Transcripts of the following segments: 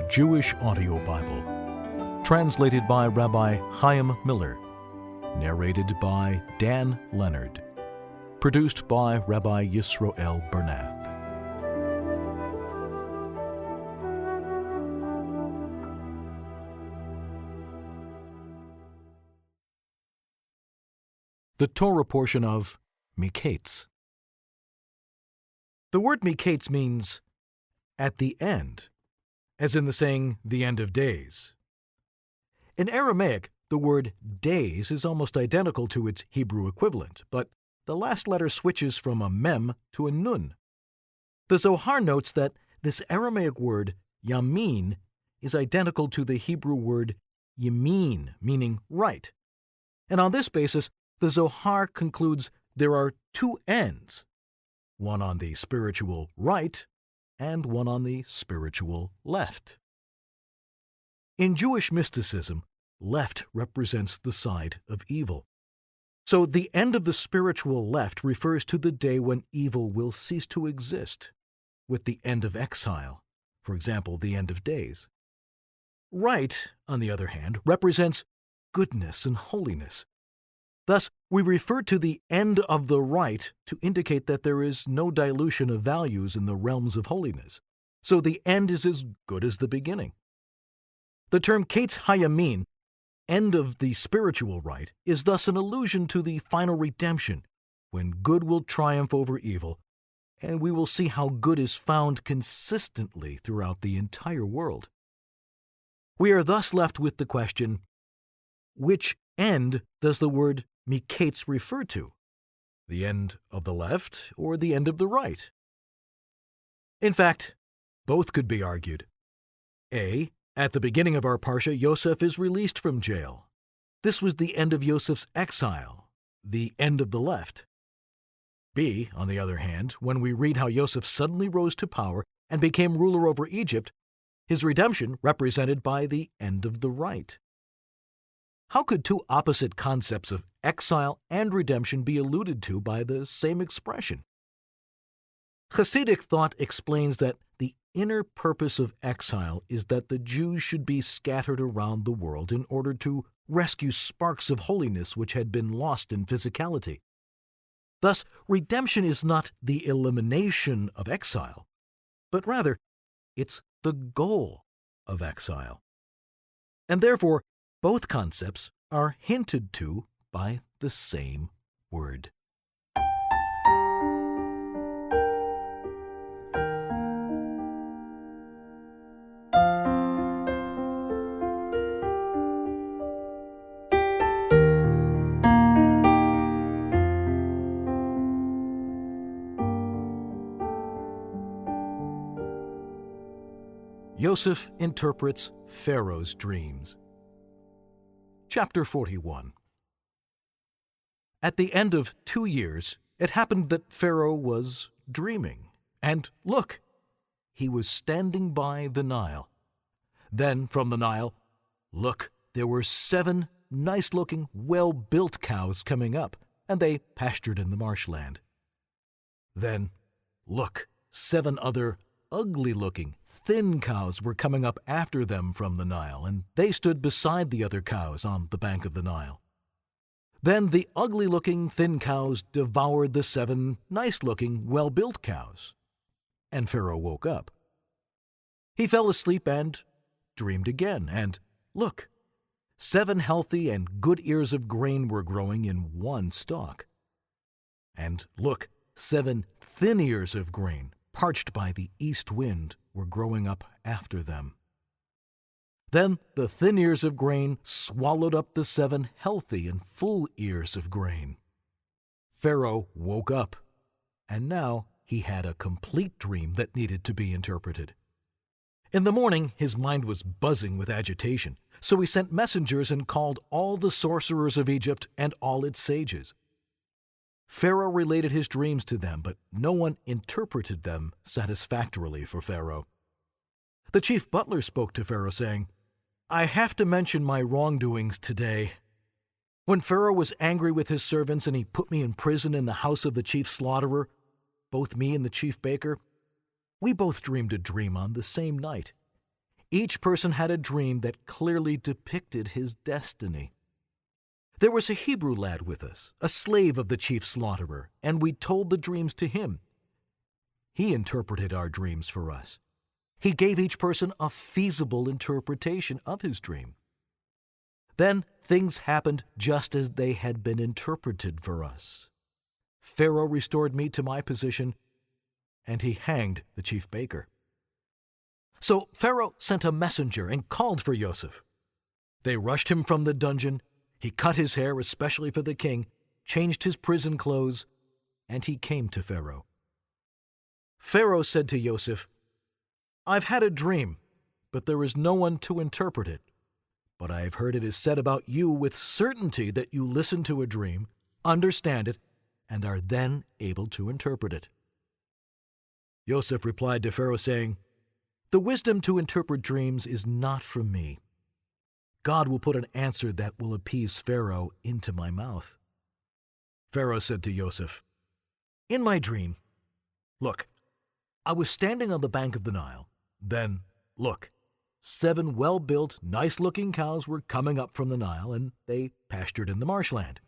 Jewish Audio Bible. Translated by Rabbi Chaim Miller. Narrated by Dan Leonard. Produced by Rabbi Yisroel Bernath. The Torah portion of Miketz. The word Miketz means at the end, as in the saying, the end of days. In Aramaic, the word days is almost identical to its Hebrew equivalent, but the last letter switches from a mem to a nun. The Zohar notes that this Aramaic word, yamin, is identical to the Hebrew word yamin, meaning right. And on this basis, the Zohar concludes there are two ends, one on the spiritual right and one on the spiritual left. In Jewish mysticism, left represents the side of evil. So the end of the spiritual left refers to the day when evil will cease to exist, with the end of exile, for example, the end of days. Right, on the other hand, represents goodness and holiness. Thus, we refer to the end of the right to indicate that there is no dilution of values in the realms of holiness. So the end is as good as the beginning. The term Ketz Hayamin, end of the spiritual right, is thus an allusion to the final redemption, when good will triumph over evil, and we will see how good is found consistently throughout the entire world. We are thus left with the question, which end does the word Miketz refer to? The end of the left or the end of the right? In fact, both could be argued. A. At the beginning of our Parsha, Yosef is released from jail. This was the end of Yosef's exile, the end of the left. B. On the other hand, when we read how Yosef suddenly rose to power and became ruler over Egypt, his redemption represented by the end of the right. How could two opposite concepts of exile and redemption be alluded to by the same expression? Hasidic thought explains that the inner purpose of exile is that the Jews should be scattered around the world in order to rescue sparks of holiness which had been lost in physicality. Thus, redemption is not the elimination of exile, but rather, it's the goal of exile. And therefore, both concepts are hinted to by the same word. Yosef interprets Pharaoh's dreams. Chapter 41. At the end of 2 years, it happened that Pharaoh was dreaming, and look, he was standing by the Nile. Then from the Nile, look, there were 7 nice-looking, well-built cows coming up, and they pastured in the marshland. Then, look, 7 other ugly-looking, thin cows were coming up after them from the Nile, and they stood beside the other cows on the bank of the Nile. Then the ugly-looking, thin cows devoured the 7 nice-looking, well-built cows. And Pharaoh woke up. He fell asleep and dreamed again, and look, 7 healthy and good ears of grain were growing in one stalk. And look, 7 thin ears of grain, parched by the east wind, were growing up after them. Then the thin ears of grain swallowed up the 7 healthy and full ears of grain. Pharaoh woke up, and now he had a complete dream that needed to be interpreted. In the morning, his mind was buzzing with agitation, so he sent messengers and called all the sorcerers of Egypt and all its sages. Pharaoh related his dreams to them, but no one interpreted them satisfactorily for Pharaoh. The chief butler spoke to Pharaoh, saying, "I have to mention my wrongdoings today. When Pharaoh was angry with his servants and he put me in prison in the house of the chief slaughterer, both me and the chief baker, we both dreamed a dream on the same night. Each person had a dream that clearly depicted his destiny. There was a Hebrew lad with us, a slave of the chief slaughterer, and we told the dreams to him. He interpreted our dreams for us. He gave each person a feasible interpretation of his dream. Then things happened just as they had been interpreted for us. Pharaoh restored me to my position, and he hanged the chief baker. So Pharaoh sent a messenger and called for Yosef. They rushed him from the dungeon. He cut his hair especially for the king, changed his prison clothes, and he came to Pharaoh. Pharaoh said to Yosef, "I've had a dream, but there is no one to interpret it. But I have heard it is said about you with certainty that you listen to a dream, understand it, and are then able to interpret it." Yosef replied to Pharaoh, saying, "The wisdom to interpret dreams is not from me. God will put an answer that will appease Pharaoh into my mouth." Pharaoh said to Yosef, "In my dream, look, I was standing on the bank of the Nile. Then, look, 7 well-built, nice-looking cows were coming up from the Nile, and they pastured in the marshland.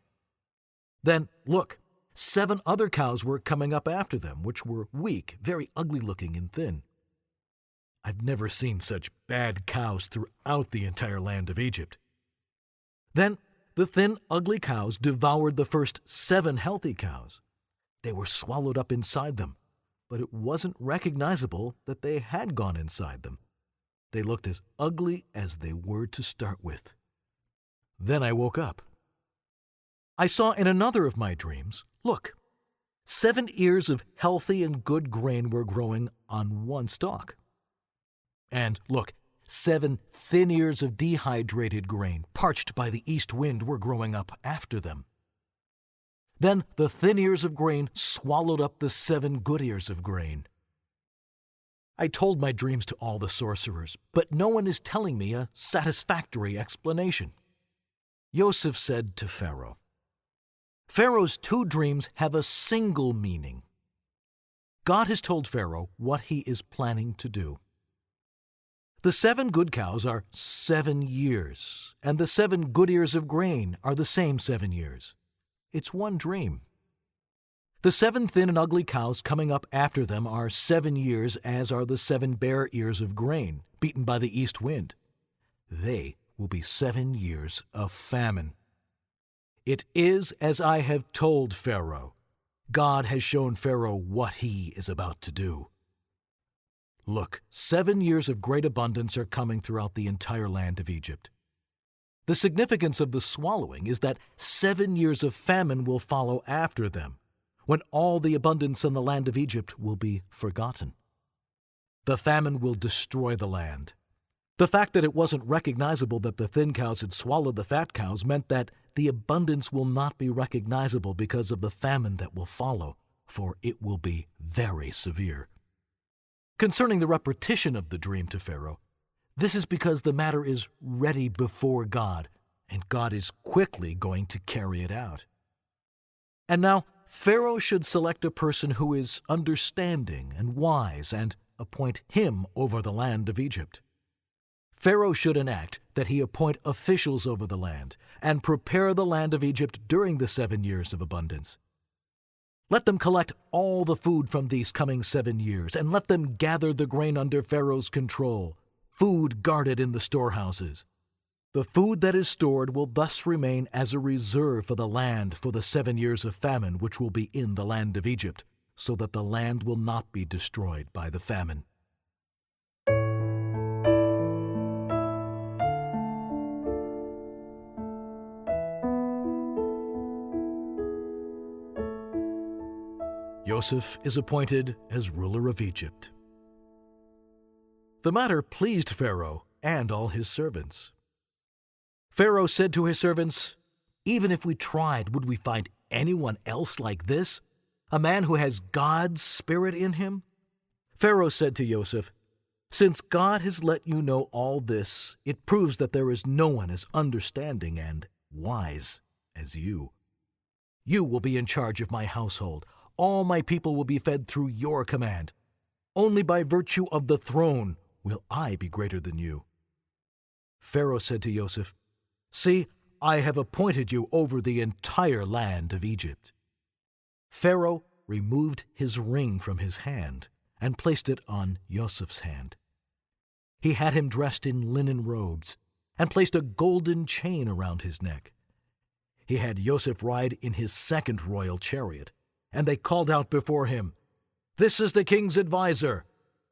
Then, look, 7 other cows were coming up after them, which were weak, very ugly-looking and thin. I've never seen such bad cows throughout the entire land of Egypt. Then the thin, ugly cows devoured the first 7 healthy cows. They were swallowed up inside them, but it wasn't recognizable that they had gone inside them. They looked as ugly as they were to start with. Then I woke up. I saw in another of my dreams, look, 7 ears of healthy and good grain were growing on one stalk. And look, 7 thin ears of dehydrated grain, parched by the east wind, were growing up after them. Then the thin ears of grain swallowed up the 7 good ears of grain. I told my dreams to all the sorcerers, but no one is telling me a satisfactory explanation." Yosef said to Pharaoh, "Pharaoh's 2 dreams have a single meaning. God has told Pharaoh what he is planning to do. The 7 good cows are 7 years, and the 7 good ears of grain are the same 7 years. It's one dream. The 7 thin and ugly cows coming up after them are 7 years, as are the 7 bare ears of grain, beaten by the east wind. They will be 7 years of famine. It is as I have told Pharaoh. God has shown Pharaoh what he is about to do. Look, 7 years of great abundance are coming throughout the entire land of Egypt. The significance of the swallowing is that 7 years of famine will follow after them, when all the abundance in the land of Egypt will be forgotten. The famine will destroy the land. The fact that it wasn't recognizable that the thin cows had swallowed the fat cows meant that the abundance will not be recognizable because of the famine that will follow, for it will be very severe. Concerning the repetition of the dream to Pharaoh, this is because the matter is ready before God, and God is quickly going to carry it out. And now, Pharaoh should select a person who is understanding and wise and appoint him over the land of Egypt. Pharaoh should enact that he appoint officials over the land and prepare the land of Egypt during the 7 years of abundance. Let them collect all the food from these coming 7 years, and let them gather the grain under Pharaoh's control, food guarded in the storehouses. The food that is stored will thus remain as a reserve for the land for the 7 years of famine which will be in the land of Egypt, so that the land will not be destroyed by the famine. Yosef is appointed as ruler of Egypt. The matter pleased Pharaoh and all his servants. Pharaoh said to his servants, "Even if we tried, would we find anyone else like this, a man who has God's Spirit in him?" Pharaoh said to Yosef, "Since God has let you know all this, it proves that there is no one as understanding and wise as you. You will be in charge of my household. All my people will be fed through your command. Only by virtue of the throne will I be greater than you?" Pharaoh said to Joseph, "See, I have appointed you over the entire land of Egypt." Pharaoh removed his ring from his hand and placed it on Joseph's hand. He had him dressed in linen robes and placed a golden chain around his neck. He had Joseph ride in his second royal chariot, and they called out before him, "This is the king's adviser."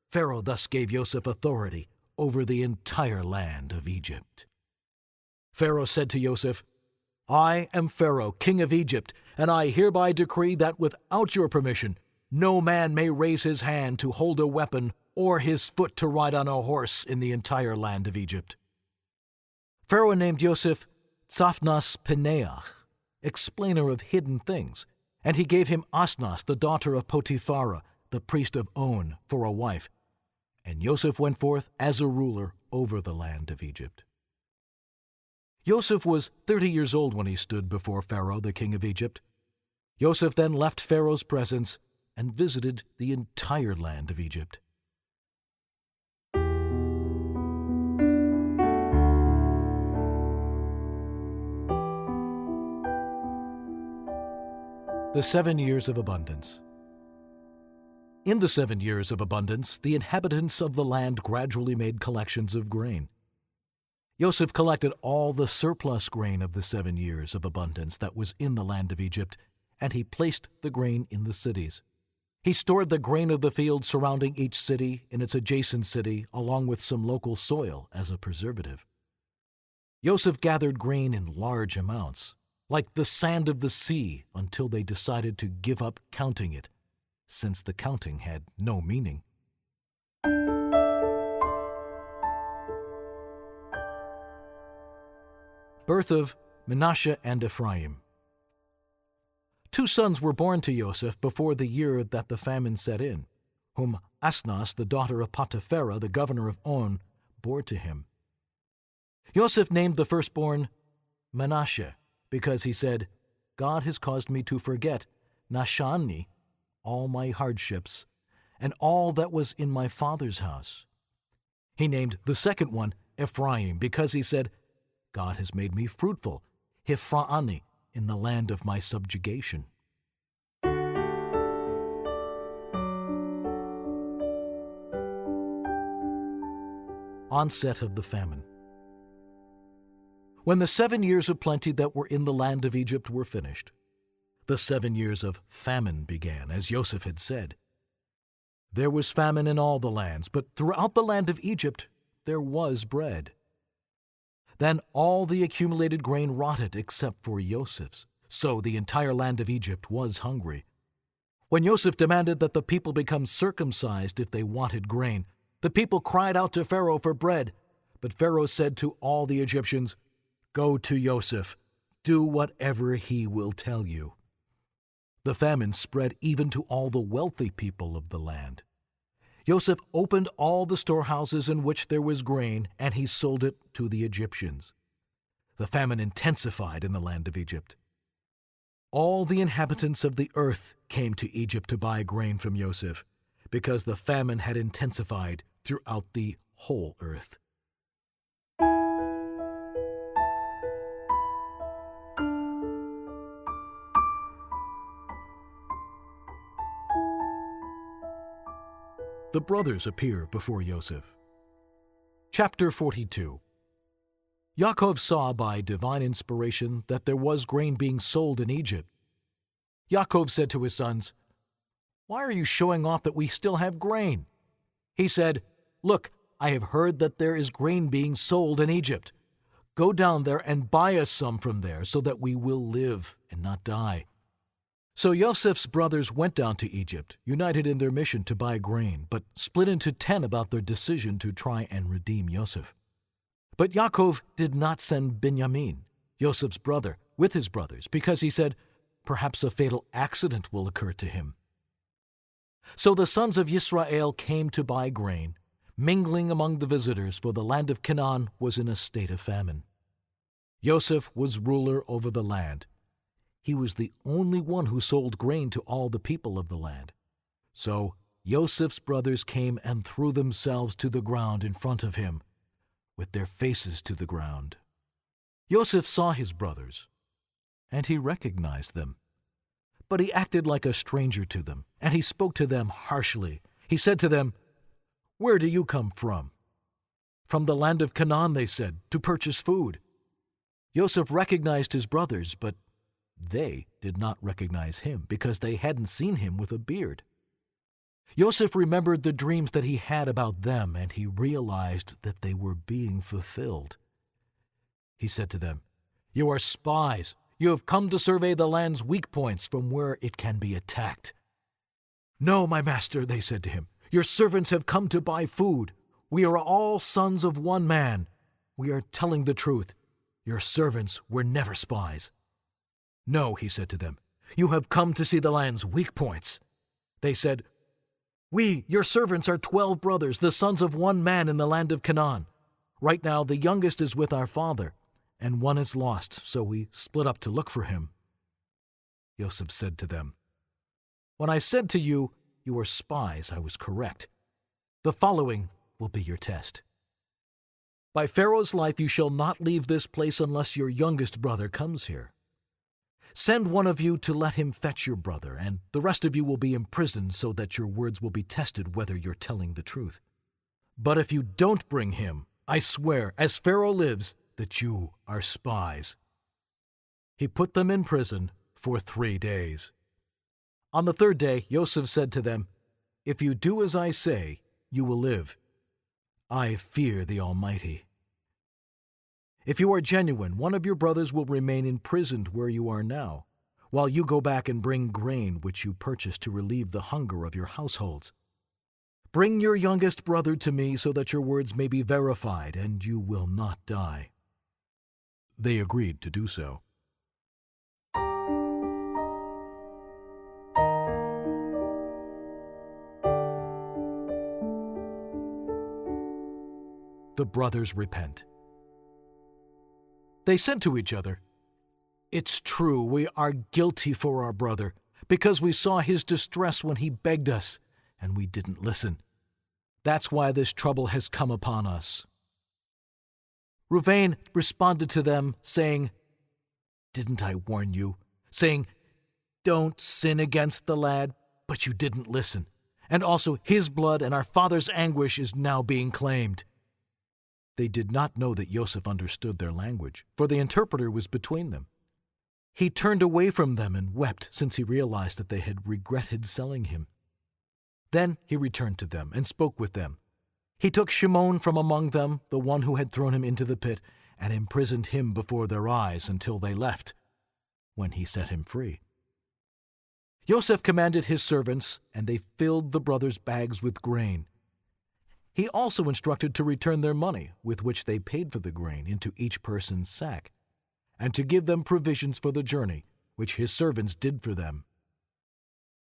Pharaoh thus gave Joseph authority over the entire land of Egypt. Pharaoh said to Joseph, "I am Pharaoh, king of Egypt, and I hereby decree that without your permission, no man may raise his hand to hold a weapon or his foot to ride on a horse in the entire land of Egypt." Pharaoh named Joseph Tzaphnas Paneach, explainer of hidden things, and he gave him Asnas, the daughter of Potiphera, the priest of On, for a wife. And Joseph went forth as a ruler over the land of Egypt. Joseph was 30 years old when he stood before Pharaoh, the king of Egypt. Joseph then left Pharaoh's presence and visited the entire land of Egypt. The 7 years of abundance. In the 7 years of abundance, the inhabitants of the land gradually made collections of grain. Joseph collected all the surplus grain of the 7 years of abundance that was in the land of Egypt, and he placed the grain in the cities. He stored the grain of the field surrounding each city in its adjacent city, along with some local soil as a preservative. Joseph gathered grain in large amounts, like the sand of the sea, until they decided to give up counting it, since the counting had no meaning. Birth of Manasseh and Ephraim. 2 sons were born to Joseph before the year that the famine set in, whom Asnas, the daughter of Potiphera, the governor of On, bore to him. Joseph named the firstborn Manasseh, because he said, "God has caused me to forget Nashani, all my hardships, and all that was in my father's house." He named the second one Ephraim, because he said, "God has made me fruitful, Hiphra'ani, in the land of my subjugation." Onset of the famine. When the 7 years of plenty that were in the land of Egypt were finished, the 7 years of famine began, as Joseph had said. There was famine in all the lands, but throughout the land of Egypt there was bread. Then all the accumulated grain rotted except for Joseph's, so the entire land of Egypt was hungry. When Joseph demanded that the people become circumcised if they wanted grain, the people cried out to Pharaoh for bread. But Pharaoh said to all the Egyptians, "Go to Joseph, do whatever he will tell you." The famine spread even to all the wealthy people of the land. Joseph opened all the storehouses in which there was grain, and he sold it to the Egyptians. The famine intensified in the land of Egypt. All the inhabitants of the earth came to Egypt to buy grain from Joseph, because the famine had intensified throughout the whole earth. The brothers appear before Joseph. Chapter 42. Yaakov saw by divine inspiration that there was grain being sold in Egypt. Yaakov said to his sons, "Why are you showing off that we still have grain?" He said, "Look, I have heard that there is grain being sold in Egypt. Go down there and buy us some from there, so that we will live and not die." So Joseph's brothers went down to Egypt, united in their mission to buy grain, but split into 10 about their decision to try and redeem Joseph. But Yaakov did not send Binyamin, Joseph's brother, with his brothers, because he said, "Perhaps a fatal accident will occur to him." So the sons of Israel came to buy grain, mingling among the visitors, for the land of Canaan was in a state of famine. Joseph was ruler over the land. He was the only one who sold grain to all the people of the land. So Joseph's brothers came and threw themselves to the ground in front of him, with their faces to the ground. Joseph saw his brothers, and he recognized them. But he acted like a stranger to them, and he spoke to them harshly. He said to them, "Where do you come from?" "From the land of Canaan," they said, "to purchase food." Joseph recognized his brothers, but they did not recognize him, because they hadn't seen him with a beard. Joseph remembered the dreams that he had about them, and he realized that they were being fulfilled. He said to them, "You are spies. You have come to survey the land's weak points from where it can be attacked." "No, my master," they said to him. "Your servants have come to buy food. We are all sons of one man. We are telling the truth. Your servants were never spies." "No," he said to them. "You have come to see the land's weak points." They said, "We, your servants, are 12 brothers, the sons of one man in the land of Canaan. Right now the youngest is with our father, and one is lost, so we split up to look for him." Joseph said to them, "When I said to you, 'You are spies,' I was correct. The following will be your test. By Pharaoh's life you shall not leave this place unless your youngest brother comes here. Send one of you to let him fetch your brother, and the rest of you will be imprisoned so that your words will be tested whether you're telling the truth. But if you don't bring him, I swear, as Pharaoh lives, that you are spies." He put them in prison for 3 days. On the 3rd day, Joseph said to them, "If you do as I say, you will live. I fear the Almighty. If you are genuine, one of your brothers will remain imprisoned where you are now, while you go back and bring grain which you purchased to relieve the hunger of your households. Bring your youngest brother to me so that your words may be verified and you will not die." They agreed to do so. The brothers repent. They said to each other, "It's true, we are guilty for our brother, because we saw his distress when he begged us, and we didn't listen. That's why this trouble has come upon us." Reuben responded to them, saying, "Didn't I warn you, saying, 'Don't sin against the lad,' but you didn't listen, and also his blood and our father's anguish is now being claimed." They did not know that Joseph understood their language, for the interpreter was between them. He turned away from them and wept, since he realized that they had regretted selling him. Then he returned to them and spoke with them. He took Shimon from among them, the one who had thrown him into the pit, and imprisoned him before their eyes until they left, when he set him free. Joseph commanded his servants, and they filled the brothers' bags with grain. He also instructed to return their money, with which they paid for the grain, into each person's sack, and to give them provisions for the journey, which his servants did for them.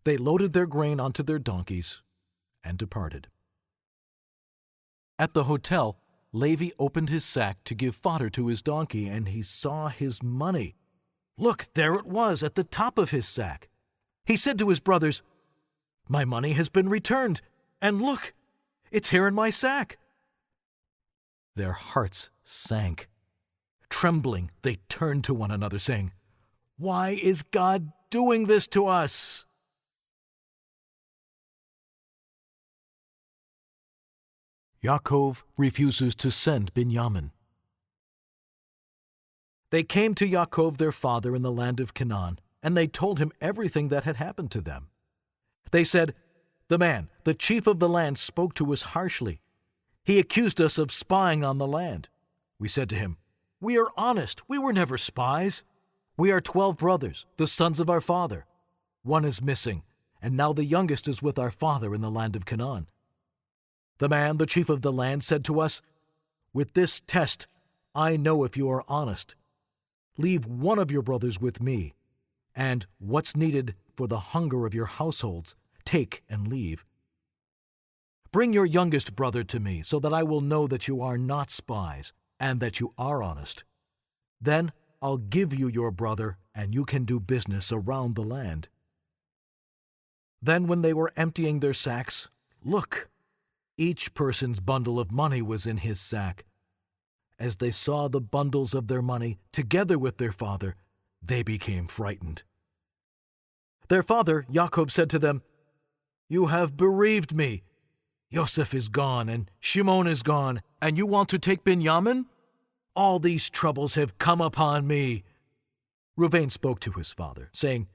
They loaded their grain onto their donkeys and departed. At the hotel, Levi opened his sack to give fodder to his donkey, and he saw his money. Look, there it was at the top of his sack. He said to his brothers, "My money has been returned, and look, it's here in my sack." Their hearts sank. Trembling, they turned to one another, saying, "Why is God doing this to us?" Yaakov refuses to send Binyamin. They came to Yaakov their father in the land of Canaan, and they told him everything that had happened to them. They said, "The man, the chief of the land, spoke to us harshly. He accused us of spying on the land. We said to him, 'We are honest. We were never spies. We are 12 brothers, the sons of our father. One is missing, and now the youngest is with our father in the land of Canaan.' The man, the chief of the land, said to us, 'With this test, I know if you are honest. Leave one of your brothers with me, and what's needed for the hunger of your households, take and leave. Bring your youngest brother to me, so that I will know that you are not spies, and that you are honest. Then I'll give you your brother, and you can do business around the land.' Then when they were emptying their sacks, look, each person's bundle of money was in his sack. As they saw the bundles of their money together with their father, they became frightened. Their father, Yaakov, said to them, "You have bereaved me. Yosef is gone, and Shimon is gone, and you want to take Binyamin? All these troubles have come upon me." Reuben spoke to his father, saying,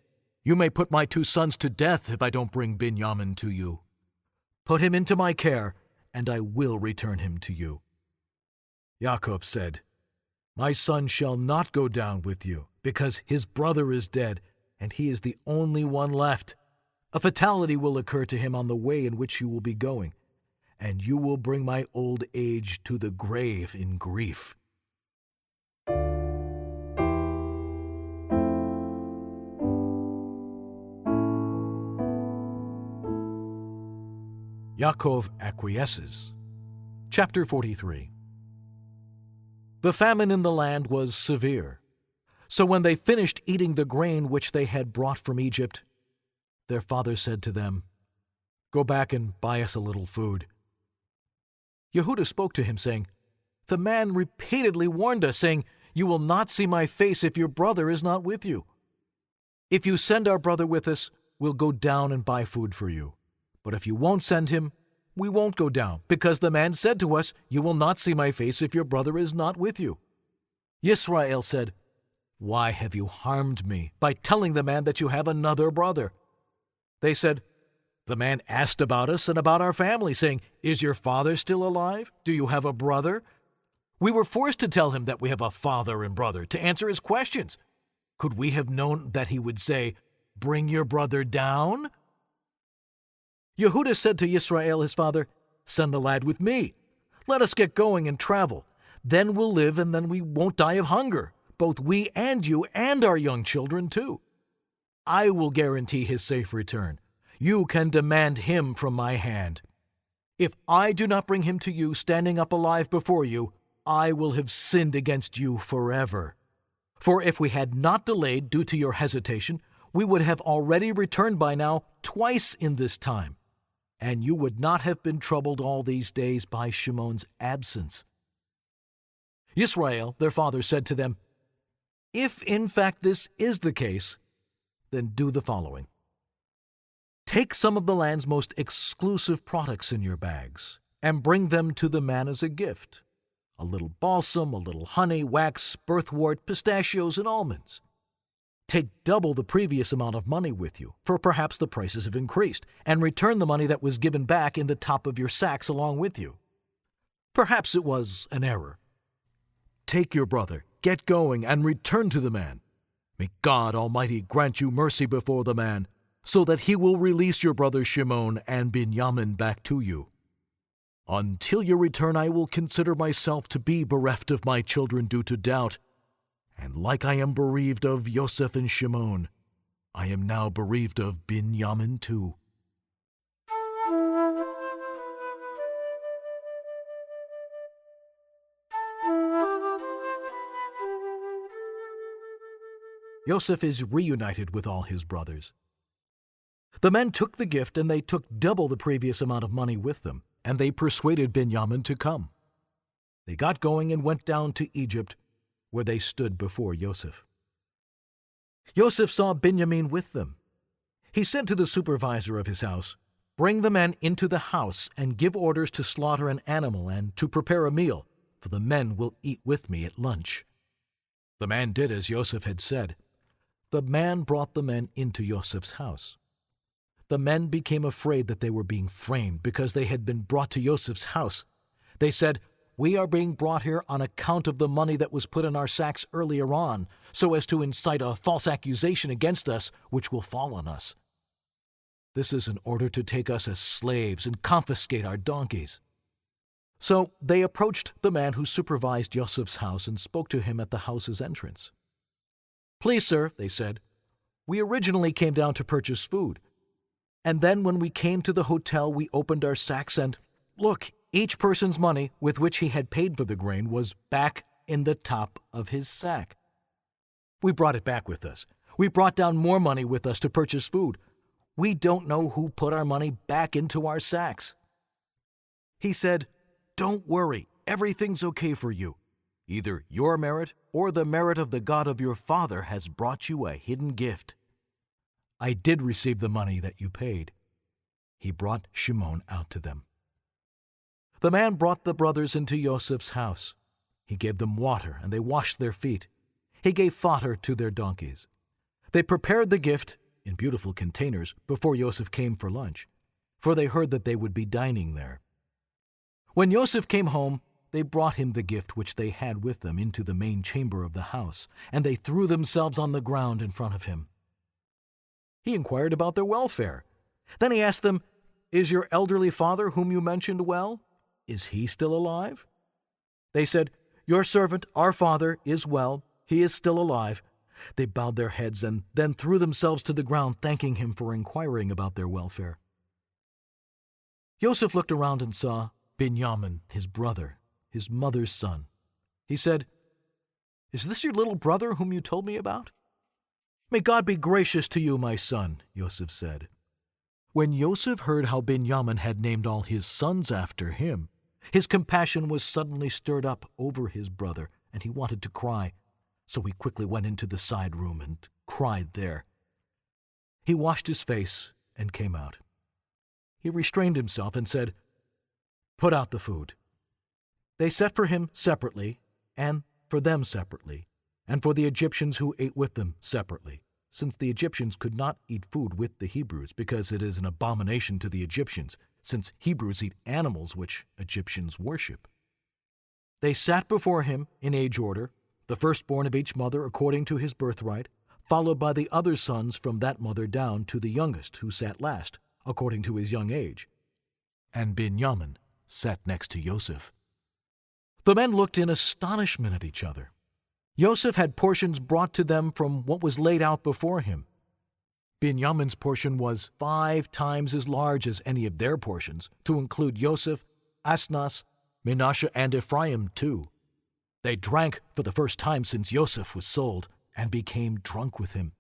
"You may put my 2 sons to death if I don't bring Binyamin to you. Put him into my care, and I will return him to you." Yaakov said, "My son shall not go down with you, because his brother is dead, and he is the only one left. A fatality will occur to him on the way in which you will be going, and you will bring my old age to the grave in grief." Yaakov acquiesces. Chapter 43. The famine in the land was severe. So when they finished eating the grain which they had brought from Egypt, their father said to them, "Go back and buy us a little food." Yehudah spoke to him, saying, "The man repeatedly warned us, saying, 'You will not see my face if your brother is not with you. If you send our brother with us, we'll go down and buy food for you. But if you won't send him, we won't go down, because the man said to us, "You will not see my face if your brother is not with you."' Yisrael said, 'Why have you harmed me by telling the man that you have another brother?' They said, 'The man asked about us and about our family, saying, "Is your father still alive? Do you have a brother?" We were forced to tell him that we have a father and brother to answer his questions. Could we have known that he would say, "Bring your brother down"?' Yehudah said to Yisrael his father, 'Send the lad with me. Let us get going and travel. Then we'll live, and then we won't die of hunger, both we and you and our young children too. I will guarantee his safe return. You can demand him from my hand. If I do not bring him to you standing up alive before you, I will have sinned against you forever. For if we had not delayed due to your hesitation, we would have already returned by now twice in this time, and you would not have been troubled all these days by Shimon's absence." Yisrael, their father, said to them, "If in fact this is the case, then do the following. Take some of the land's most exclusive products in your bags, and bring them to the man as a gift. A little balsam, a little honey, wax, birthwort, pistachios, and almonds. Take double the previous amount of money with you, for perhaps the prices have increased, and return the money that was given back in the top of your sacks along with you. Perhaps it was an error. Take your brother, get going, and return to the man. May God Almighty grant you mercy before the man, so that he will release your brother Shimon and Binyamin back to you. Until your return I will consider myself to be bereft of my children due to doubt, and like I am bereaved of Yosef and Shimon, I am now bereaved of Binyamin too." Yosef is reunited with all his brothers. The men took the gift, and they took double the previous amount of money with them, and they persuaded Binyamin to come. They got going and went down to Egypt, where they stood before Yosef. Yosef saw Binyamin with them. He said to the supervisor of his house, "Bring the men into the house and give orders to slaughter an animal and to prepare a meal, for the men will eat with me at lunch." The man did as Yosef had said. The man brought the men into Yosef's house. The men became afraid that they were being framed because they had been brought to Yosef's house. They said, "We are being brought here on account of the money that was put in our sacks earlier on, so as to incite a false accusation against us, which will fall on us. This is in order to take us as slaves and confiscate our donkeys." So they approached the man who supervised Yosef's house and spoke to him at the house's entrance. "Please, sir," they said, "we originally came down to purchase food. And then when we came to the hotel, we opened our sacks and, look, each person's money with which he had paid for the grain was back in the top of his sack. We brought it back with us. We brought down more money with us to purchase food. We don't know who put our money back into our sacks." He said, "Don't worry, everything's okay for you. Either your merit or the merit of the God of your father has brought you a hidden gift. I did receive the money that you paid." He brought Shimon out to them. The man brought the brothers into Joseph's house. He gave them water, and they washed their feet. He gave fodder to their donkeys. They prepared the gift in beautiful containers before Joseph came for lunch, for they heard that they would be dining there. When Joseph came home, they brought him the gift which they had with them into the main chamber of the house, and they threw themselves on the ground in front of him. He inquired about their welfare. Then he asked them, "Is your elderly father whom you mentioned well? Is he still alive?" They said, "Your servant, our father, is well. He is still alive." They bowed their heads and then threw themselves to the ground, thanking him for inquiring about their welfare. Joseph looked around and saw Binyamin, his brother, his mother's son. He said, "Is this your little brother whom you told me about?" "May God be gracious to you, my son," Joseph said. When Joseph heard how Binyamin had named all his sons after him, his compassion was suddenly stirred up over his brother, and he wanted to cry. So he quickly went into the side room and cried there. He washed his face and came out. He restrained himself and said, "Put out the food." They set for him separately, and for them separately, and for the Egyptians who ate with them separately, since the Egyptians could not eat food with the Hebrews, because it is an abomination to the Egyptians, since Hebrews eat animals which Egyptians worship. They sat before him in age order, the firstborn of each mother according to his birthright, followed by the other sons from that mother down to the youngest, who sat last, according to his young age. And Binyamin sat next to Joseph. The men looked in astonishment at each other. Joseph had portions brought to them from what was laid out before him. Binyamin's portion was 5 times as large as any of their portions, to include Joseph, Asnas, Manasseh, and Ephraim too. They drank for the first time since Joseph was sold, and became drunk with him.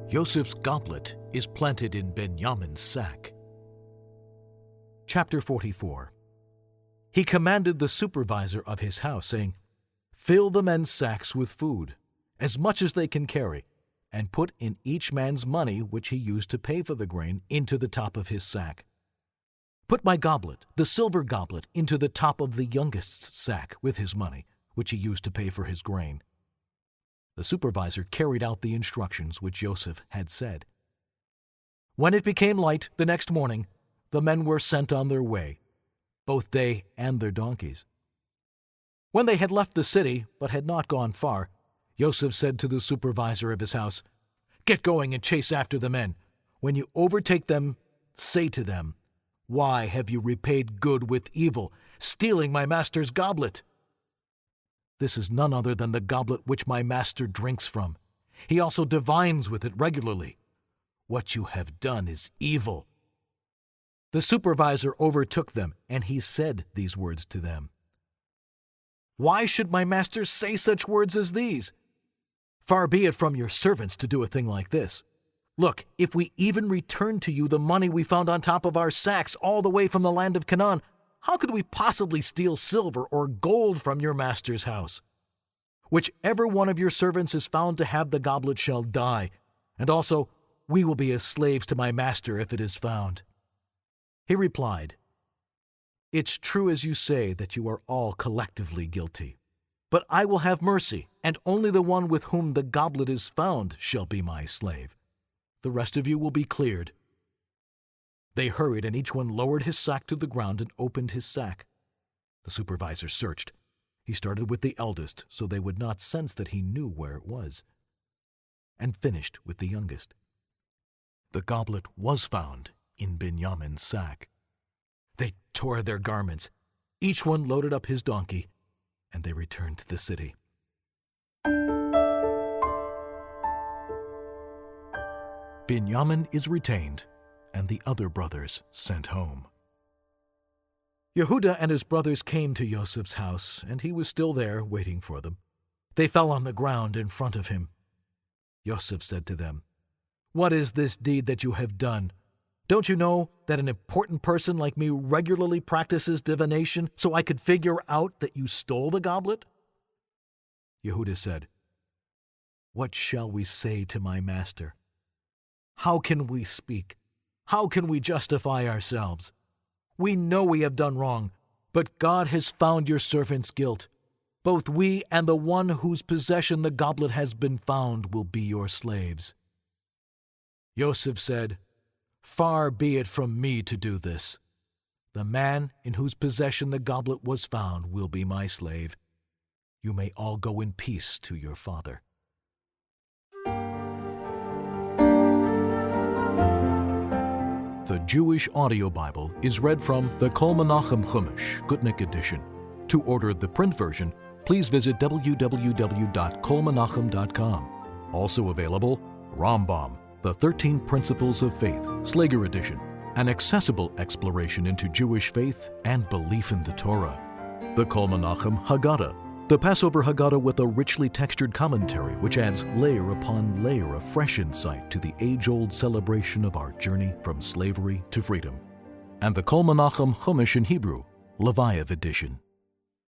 Joseph's goblet is planted in Binyamin's sack. Chapter 44. He commanded the supervisor of his house, saying, "Fill the men's sacks with food, as much as they can carry, and put in each man's money which he used to pay for the grain into the top of his sack. Put my goblet, the silver goblet, into the top of the youngest's sack with his money, which he used to pay for his grain." The supervisor carried out the instructions which Joseph had said. When it became light the next morning, the men were sent on their way, both they and their donkeys. When they had left the city, but had not gone far, Joseph said to the supervisor of his house, "Get going and chase after the men. When you overtake them, say to them, 'Why have you repaid good with evil, stealing my master's goblet?' This is none other than the goblet which my master drinks from. He also divines with it regularly. What you have done is evil." The supervisor overtook them, and he said these words to them. "Why should my master say such words as these? Far be it from your servants to do a thing like this. Look, if we even return to you the money we found on top of our sacks all the way from the land of Canaan, how could we possibly steal silver or gold from your master's house? Whichever one of your servants is found to have the goblet shall die, and also we will be as slaves to my master if it is found." He replied, "It's true as you say that you are all collectively guilty. But I will have mercy, and only the one with whom the goblet is found shall be my slave. The rest of you will be cleared." They hurried, and each one lowered his sack to the ground and opened his sack. The supervisor searched. He started with the eldest, so they would not sense that he knew where it was, and finished with the youngest. The goblet was found in Binyamin's sack. They tore their garments. Each one loaded up his donkey, and they returned to the city. Binyamin is retained, and the other brothers sent home. Yehudah and his brothers came to Joseph's house, and he was still there waiting for them. They fell on the ground in front of him. Yosef said to them, "What is this deed that you have done? Don't you know that an important person like me regularly practices divination so I could figure out that you stole the goblet?" Yehuda said, "What shall we say to my master? How can we speak? How can we justify ourselves? We know we have done wrong, but God has found your servant's guilt. Both we and the one whose possession the goblet has been found will be your slaves." Yosef said, "Far be it from me to do this. The man in whose possession the goblet was found will be my slave. You may all go in peace to your father." The Jewish Audio Bible is read from the Kol Menachem Chumash, Gutnick edition. To order the print version, please visit www.kolmenachem.com. Also available, Rambam, The 13 Principles of Faith, Slager edition, an accessible exploration into Jewish faith and belief in the Torah. The Kol Menachem Haggadah, the Passover Haggadah with a richly textured commentary which adds layer upon layer of fresh insight to the age-old celebration of our journey from slavery to freedom. And the Kol Menachem Chumash in Hebrew, Leviav edition.